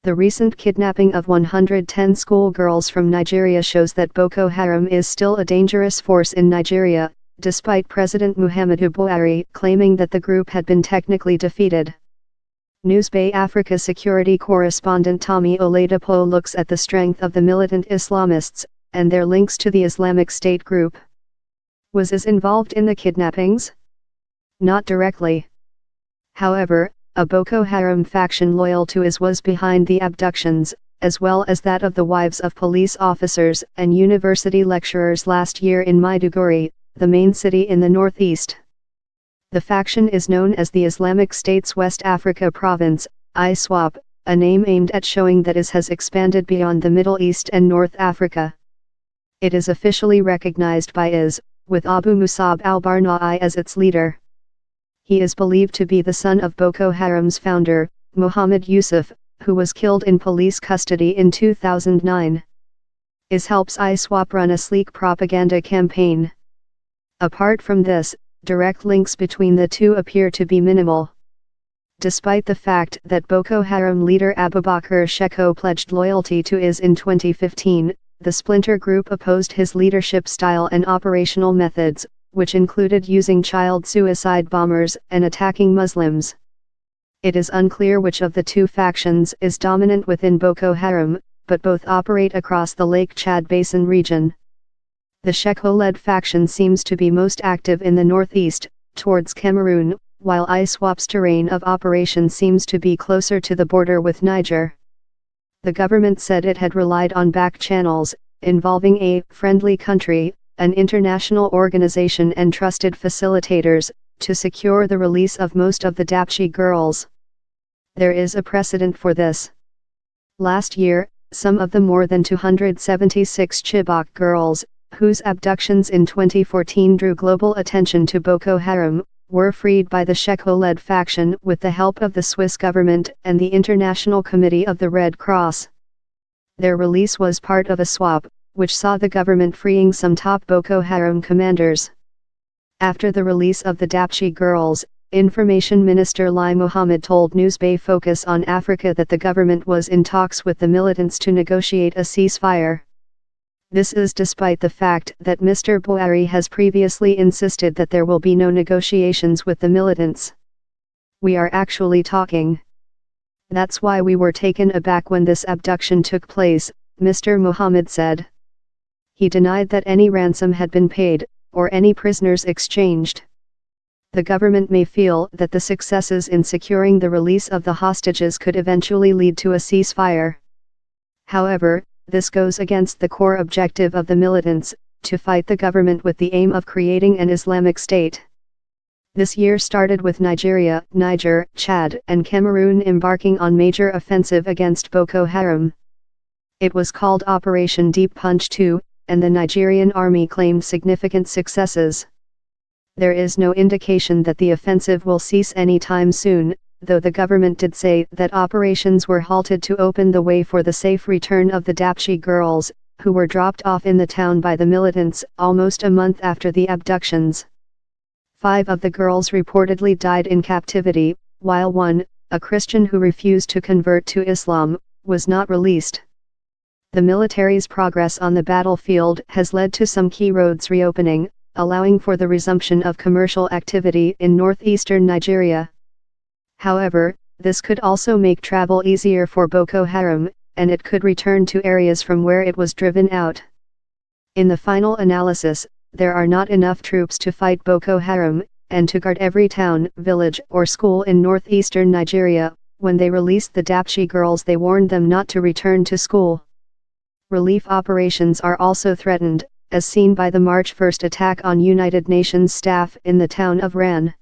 The recent kidnapping of 110 schoolgirls from Nigeria shows that Boko Haram is still a dangerous force in Nigeria, despite President Muhammadu Buhari claiming that the group had been technically defeated. Newsbay Africa security correspondent Tommy Oladapo looks at the strength of the militant Islamists, and their links to the Islamic State group. Was IS involved in the kidnappings? Not directly. However, a Boko Haram faction loyal to IS was behind the abductions, as well as that of the wives of police officers and university lecturers last year in Maiduguri, the main city in the northeast. The faction is known as the Islamic State's West Africa Province, ISWAP, a name aimed at showing that IS has expanded beyond the Middle East and North Africa. It is officially recognized by IS, with Abu Musab al-Barna'i as its leader. He is believed to be the son of Boko Haram's founder, Muhammad Yusuf, who was killed in police custody in 2009. IS helps ISWAP run a sleek propaganda campaign. Apart from this, direct links between the two appear to be minimal. Despite the fact that Boko Haram leader Abubakar Shekau pledged loyalty to IS in 2015, the splinter group opposed his leadership style and operational methods, which included using child suicide bombers and attacking Muslims. It is unclear which of the two factions is dominant within Boko Haram, but both operate across the Lake Chad Basin region. The Shekau-led faction seems to be most active in the northeast, towards Cameroon, while ISWAP's terrain of operation seems to be closer to the border with Niger. The government said it had relied on back channels, involving a friendly country, an international organization and trusted facilitators, to secure the release of most of the Dapchi girls. There is a precedent for this. Last year, some of the more than 276 Chibok girls, whose abductions in 2014 drew global attention to Boko Haram, were freed by the Shekau-led faction with the help of the Swiss government and the International Committee of the Red Cross. Their release was part of a swap, which saw the government freeing some top Boko Haram commanders. After the release of the Dapchi girls, Information Minister Lai Mohammed told Newsbay Focus on Africa that the government was in talks with the militants to negotiate a ceasefire. This is despite the fact that Mr. Buhari has previously insisted that there will be no negotiations with the militants. We are actually talking. That's why we were taken aback when this abduction took place, Mr. Mohammed said. He denied that any ransom had been paid, or any prisoners exchanged. The government may feel that the successes in securing the release of the hostages could eventually lead to a ceasefire. However, this goes against the core objective of the militants, to fight the government with the aim of creating an Islamic State. This year started with Nigeria, Niger, Chad, and Cameroon embarking on major offensive against Boko Haram. It was called Operation Deep Punch 2, and the Nigerian army claimed significant successes. There is no indication that the offensive will cease anytime soon, though the government did say that operations were halted to open the way for the safe return of the Dapchi girls, who were dropped off in the town by the militants almost a month after the abductions. 5 of the girls reportedly died in captivity, while one, a Christian who refused to convert to Islam, was not released. The military's progress on the battlefield has led to some key roads reopening, allowing for the resumption of commercial activity in northeastern Nigeria. However, this could also make travel easier for Boko Haram, and it could return to areas from where it was driven out. In the final analysis, there are not enough troops to fight Boko Haram, and to guard every town, village, or school in northeastern Nigeria. When they released the Dapchi girls, they warned them not to return to school. Relief operations are also threatened, as seen by the March 1 attack on United Nations staff in the town of Ran.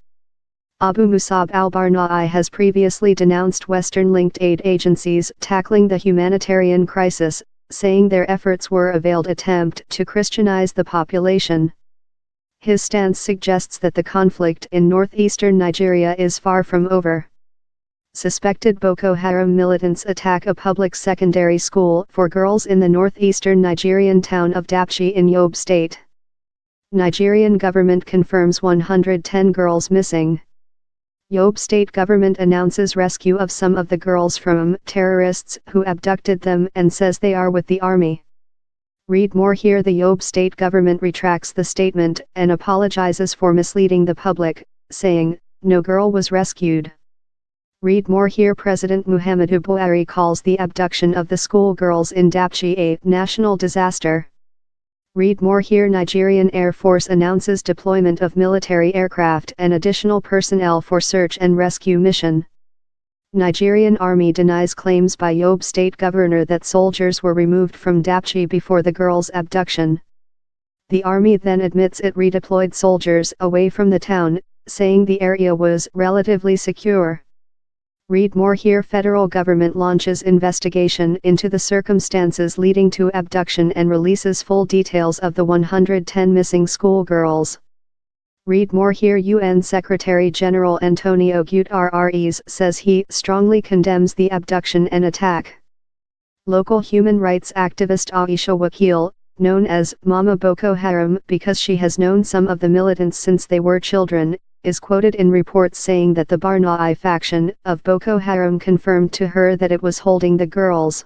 Abu Musab al-Barna'i has previously denounced Western-linked aid agencies tackling the humanitarian crisis, saying their efforts were a veiled attempt to Christianize the population. His stance suggests that the conflict in northeastern Nigeria is far from over. Suspected Boko Haram militants attack a public secondary school for girls in the northeastern Nigerian town of Dapchi in Yobe State. Nigerian government confirms 110 girls missing. Yobe state government announces rescue of some of the girls from terrorists who abducted them and says they are with the army. Read more here. The Yobe state government retracts the statement and apologizes for misleading the public, saying, no girl was rescued. Read more here. President Muhammadu Buhari calls the abduction of the schoolgirls in Dapchi a national disaster. Read more here. Nigerian Air Force announces deployment of military aircraft and additional personnel for search and rescue mission. Nigerian Army denies claims by Yobe State Governor that soldiers were removed from Dapchi before the girls' abduction. The Army then admits it redeployed soldiers away from the town, saying the area was relatively secure. Read more here. Federal government launches investigation into the circumstances leading to abduction and releases full details of the 110 missing schoolgirls. Read more here. UN Secretary General Antonio Guterres says he strongly condemns the abduction and attack. Local human rights activist Aisha Wakil, known as Mama Boko Haram because she has known some of the militants since they were children, is quoted in reports saying that the Barnai faction of Boko Haram confirmed to her that it was holding the girls.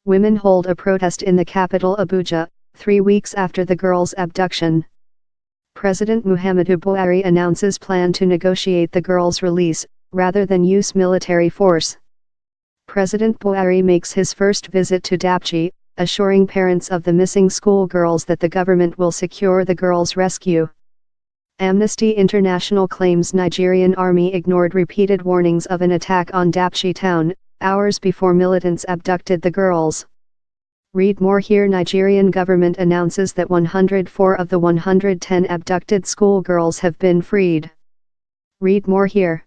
Women hold a protest in the capital Abuja, 3 weeks after the girls' abduction. President Muhammadu Buhari announces plan to negotiate the girls' release, rather than use military force. President Buhari makes his first visit to Dapchi, assuring parents of the missing schoolgirls that the government will secure the girls' rescue. Amnesty International claims Nigerian army ignored repeated warnings of an attack on Dapchi town, hours before militants abducted the girls. Read more here. Nigerian government announces that 104 of the 110 abducted schoolgirls have been freed. Read more here.